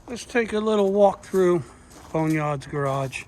Let's take a little walk through Boneyard's garage.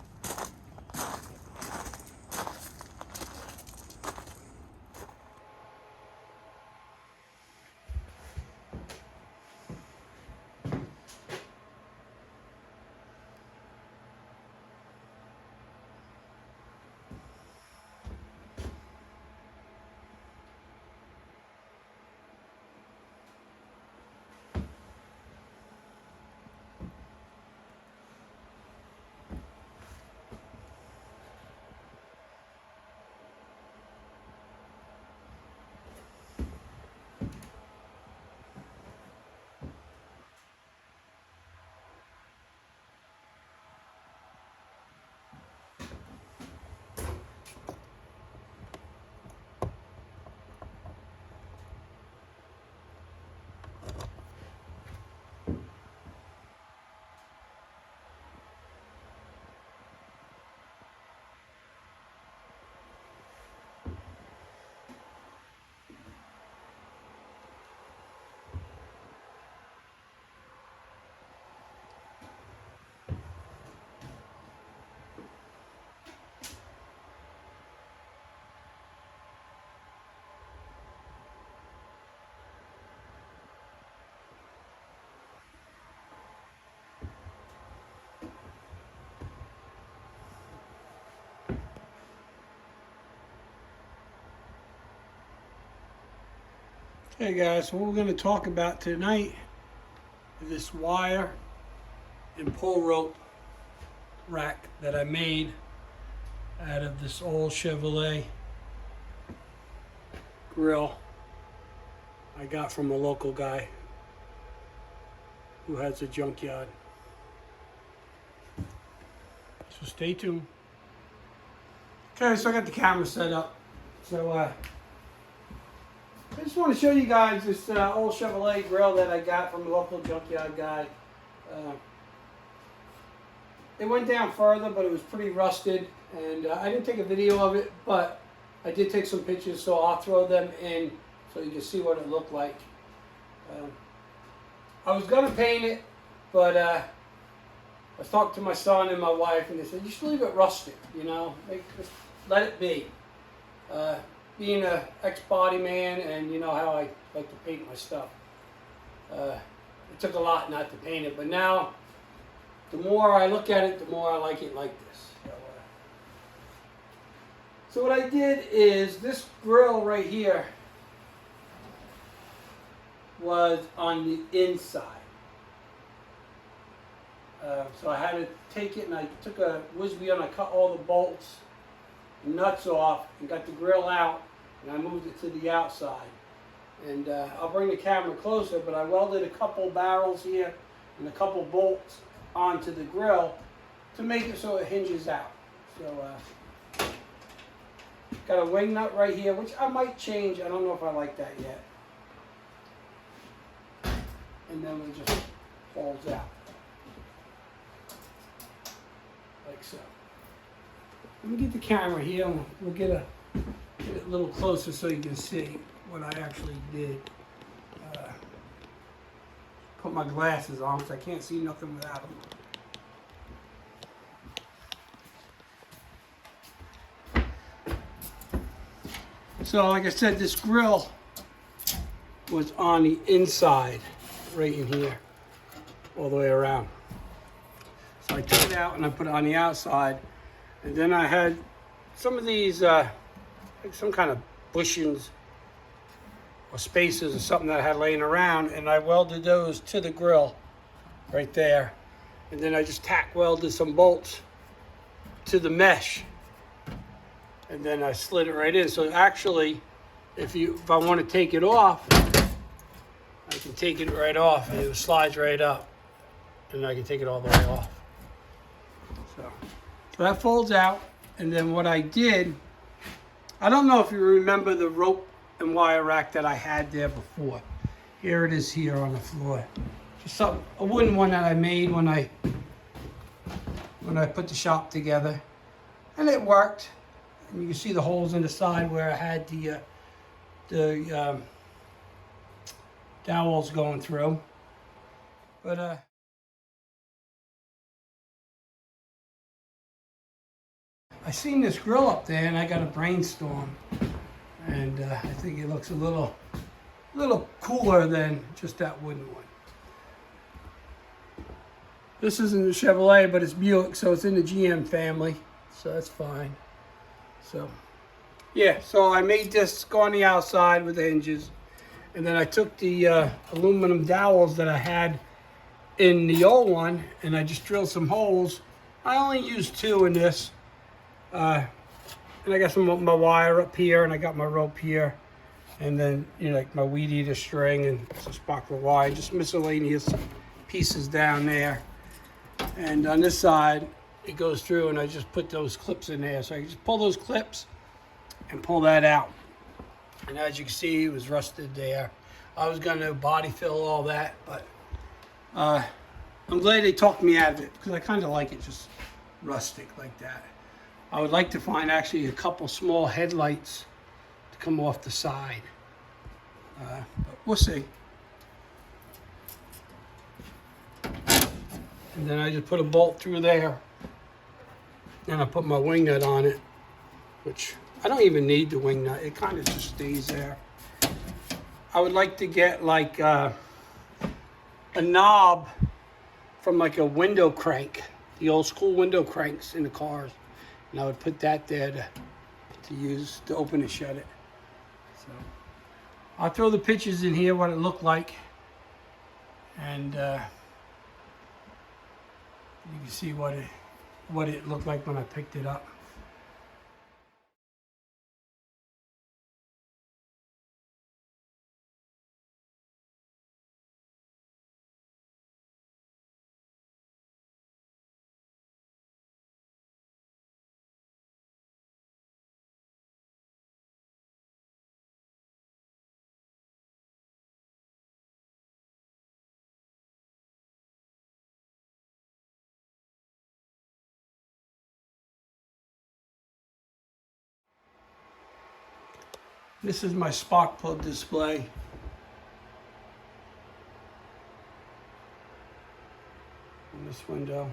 Hey guys, so what we're going to talk about tonight is this wire and pull rope rack that I made out of this old Chevrolet grill I got from a local guy who has a junkyard. So stay tuned. Okay, so I got the camera set up. So I just want to show you guys this old Chevrolet grill that I got from a local junkyard guy. It went down further, but it was pretty rusted, and I didn't take a video of it, but I did take some pictures, so I'll throw them in so you can see what it looked like. I was going to paint it, but I was talking to my son and my wife, and they said, just leave it rusted, you know, just let it be. Being an ex-body man, and you know how I like to paint my stuff, it took a lot not to paint it, but now the more I look at it, the more I like it like this. So what I did is, this grill right here was on the inside. So I had to take it, and I took a whiz-bee and I cut all the bolts and nuts off and got the grill out, and I moved it to the outside. And I'll bring the camera closer, but I welded a couple barrels here and a couple bolts onto the grill to make it so it hinges out. So got a wing nut right here, which I might change. I don't know if I like that yet. And then it just falls out like so. Let me get the camera here, and we'll get it a little closer so you can see what I actually did. Put my glasses on because I can't see nothing without them. So like I said, this grill was on the inside, right in here, all the way around. So I took it out and I put it on the outside. And then I had some of these, like some kind of bushings or spacers or something that I had laying around, and I welded those to the grill right there. And then I just tack welded some bolts to the mesh, and then I slid it right in. So actually, if I want to take it off, I can take it right off, and it slides right up, and I can take it all the way off. So that folds out, and then what I did, I don't know if you remember the rope and wire rack that I had there before. Here it is here on the floor. Just a wooden one that I made when I put the shop together, and it worked. And you can see the holes in the side where I had the dowels going through. But I seen this grill up there and I got a brainstorm. And I think it looks a little cooler than just that wooden one. This isn't a Chevrolet, but it's Buick, so it's in the GM family. So that's fine. So, yeah, so I made this go on the outside with the hinges. And then I took the aluminum dowels that I had in the old one, and I just drilled some holes. I only used 2 in this. And I got some of my wire up here, and I got my rope here. And then, you know, like my weed eater string and some sparkler wire, just miscellaneous pieces down there. And on this side, it goes through, and I just put those clips in there. So I just pull those clips and pull that out. And as you can see, it was rusted there. I was going to body fill all that, but I'm glad they talked me out of it, because I kind of like it just rustic like that. I would like to find actually a couple small headlights to come off the side. But we'll see. And then I just put a bolt through there, and I put my wing nut on it, which I don't even need the wing nut. It kind of just stays there. I would like to get like a knob from like a window crank, the old school window cranks in the cars. And I would put that there to use to open and shut it. So I'll throw the pictures in here, what it looked like. And you can see what it looked like when I picked it up. This is my spark plug display. In this window.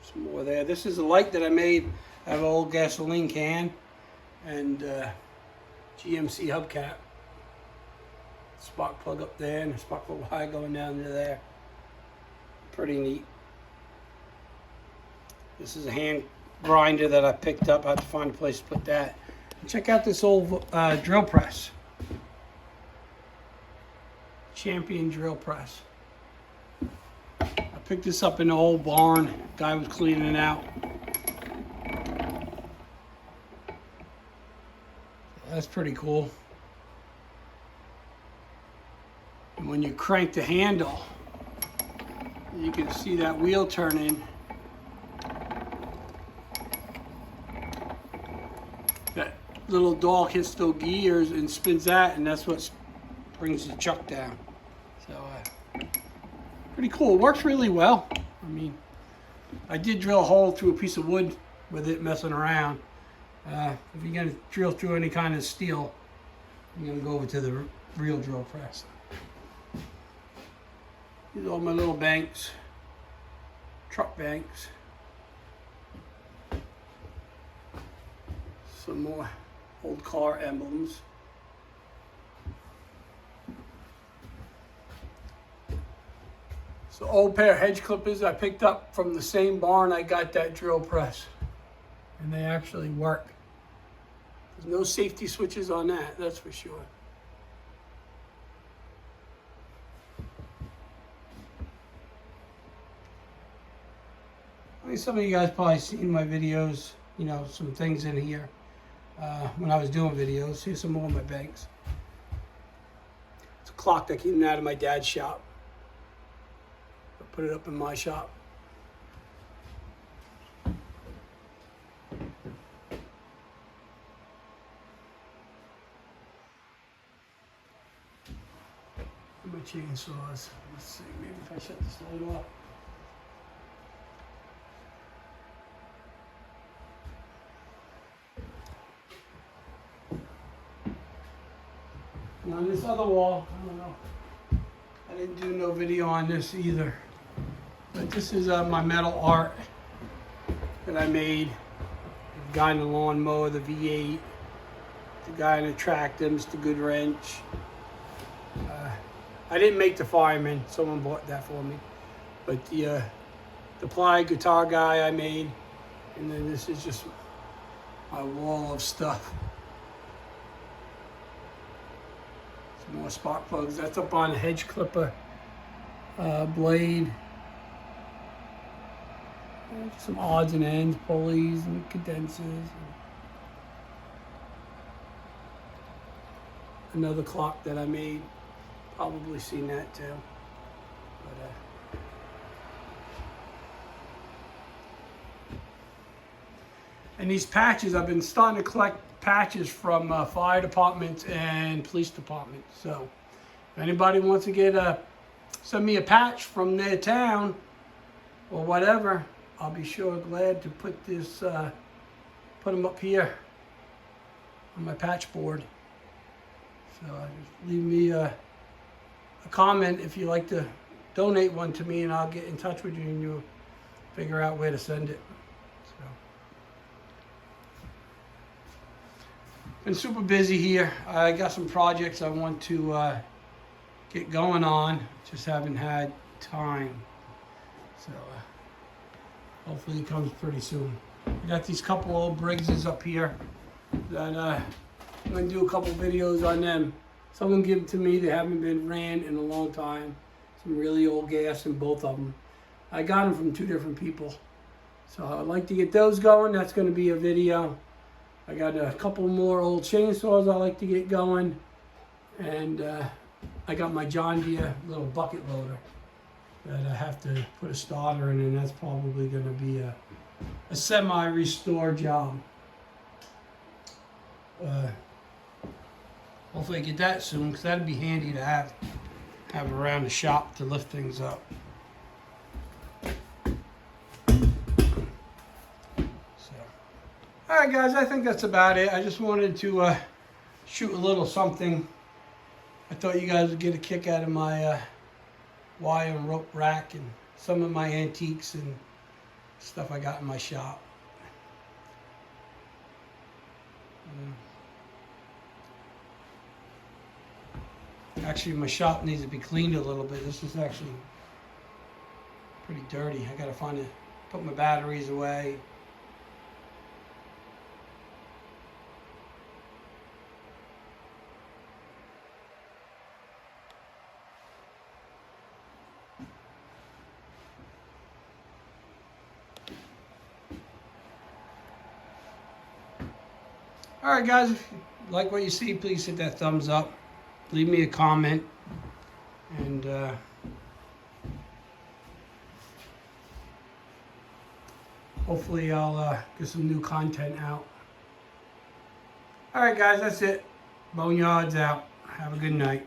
Some more there. This is a light that I made out of an old gasoline can and GMC hubcap. Spark plug up there and a spark plug wire going down to there. Pretty neat. This is a hand grinder that I picked up. I had to find a place to put that. And check out this old drill press. Champion drill press. I picked this up in the old barn. Guy was cleaning it out. That's pretty cool. And when you crank the handle, you can see that wheel turning. That little dog hits those gears and spins that, and that's what brings the chuck down. So pretty cool. It works really well. I mean, I did drill a hole through a piece of wood with it messing around. If you're going to drill through any kind of steel, I'm going to go over to the real drill press. These are all my little banks, truck banks. Some more old car emblems. So old pair of hedge clippers I picked up from the same barn I got that drill press. And they actually work. There's no safety switches on that, that's for sure. I mean, some of you guys probably seen my videos, you know, some things in here when I was doing videos. Here's some more of my banks. It's a clock that came out of my dad's shop. I put it up in my shop. My chainsaws. Let's see, maybe if I shut this light off. Now on this other wall, I don't know. I I didn't do no video on this either. But this is my metal art that I made. The guy in the lawnmower, the V8, the guy in the tractor, Mr. Good Wrench. I didn't make the fireman, someone bought that for me. But the ply guitar guy I made, and then this is just my wall of stuff. Some more spark plugs. That's up on a hedge clipper blade. Some odds and ends, pulleys and condensers. Another clock that I made. Probably seen that too. But, and these patches, I've been starting to collect patches from fire departments and police departments. So if anybody wants to get send me a patch from their town or whatever, I'll be sure glad to put them up here on my patch board. So just leave me a comment if you'd like to donate one to me, and I'll get in touch with you and you'll figure out where to send it. So, been super busy here. I got some projects I want to get going on, just haven't had time. So hopefully it comes pretty soon. I got these couple old Briggses up here that I'm going to do a couple videos on them. Someone gave them to me. They haven't been ran in a long time. Some really old gas in both of them. I got them from 2 different people. So I'd like to get those going. That's going to be a video. I got a couple more old chainsaws I like to get going. And I got my John Deere little bucket loader that I have to put a starter in, and that's probably going to be a semi-restore job. Hopefully I get that soon, because that'd be handy to have around the shop to lift things up. So, all right, guys, I think that's about it. I just wanted to shoot a little something. I thought you guys would get a kick out of my wire and rope rack and some of my antiques and stuff I got in my shop. Actually, my shop needs to be cleaned a little bit. This is actually pretty dirty. I gotta put my batteries away. All right, guys, if you like what you see, please hit that thumbs up. Leave me a comment, and hopefully I'll get some new content out. All right, guys, that's it. Boneyards out. Have a good night.